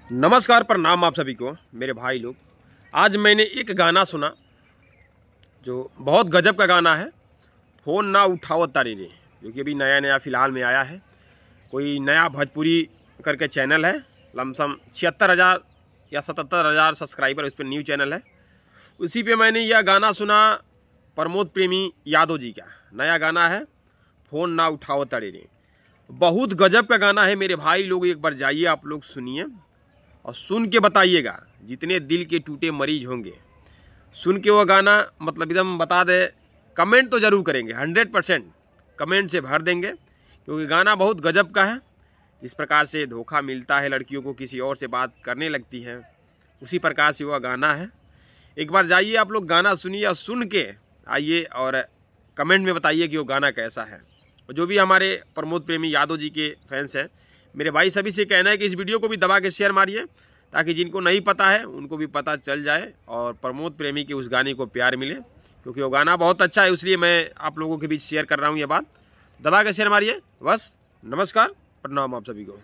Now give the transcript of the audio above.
नमस्कार, प्रणाम आप सभी को मेरे भाई लोग। आज मैंने एक गाना सुना जो बहुत गजब का गाना है, फ़ोन ना उठाओ तारी रे, जो कि अभी नया नया फ़िलहाल में आया है। कोई नया भोजपुरी करके चैनल है, लमसम 76,000 या 77,000 सब्सक्राइबर उस पर न्यू चैनल है। उसी पे मैंने यह गाना सुना, प्रमोद प्रेमी यादव जी का नया गाना है, फ़ोन ना उठाओ तारी रे। बहुत गजब का गाना है मेरे भाई लोग, एक बार जाइए आप लोग सुनिए और सुन के बताइएगा। जितने दिल के टूटे मरीज होंगे, सुन के वो गाना मतलब एकदम बता दे, कमेंट तो ज़रूर करेंगे, 100% कमेंट से भर देंगे, क्योंकि गाना बहुत गजब का है। जिस प्रकार से धोखा मिलता है, लड़कियों को किसी और से बात करने लगती है, उसी प्रकार से वह गाना है। एक बार जाइए आप लोग, गाना सुनिए और सुन के आइए और कमेंट में बताइए कि वो गाना कैसा है। और जो भी हमारे प्रमोद प्रेमी यादव जी के फैंस हैं, मेरे भाई सभी से कहना है कि इस वीडियो को भी दबा के शेयर मारिए, ताकि जिनको नहीं पता है उनको भी पता चल जाए और प्रमोद प्रेमी के उस गाने को प्यार मिले, क्योंकि वो गाना बहुत अच्छा है। इसलिए मैं आप लोगों के बीच शेयर कर रहा हूँ ये बात। दबा के शेयर मारिए बस। नमस्कार, प्रणाम आप सभी को।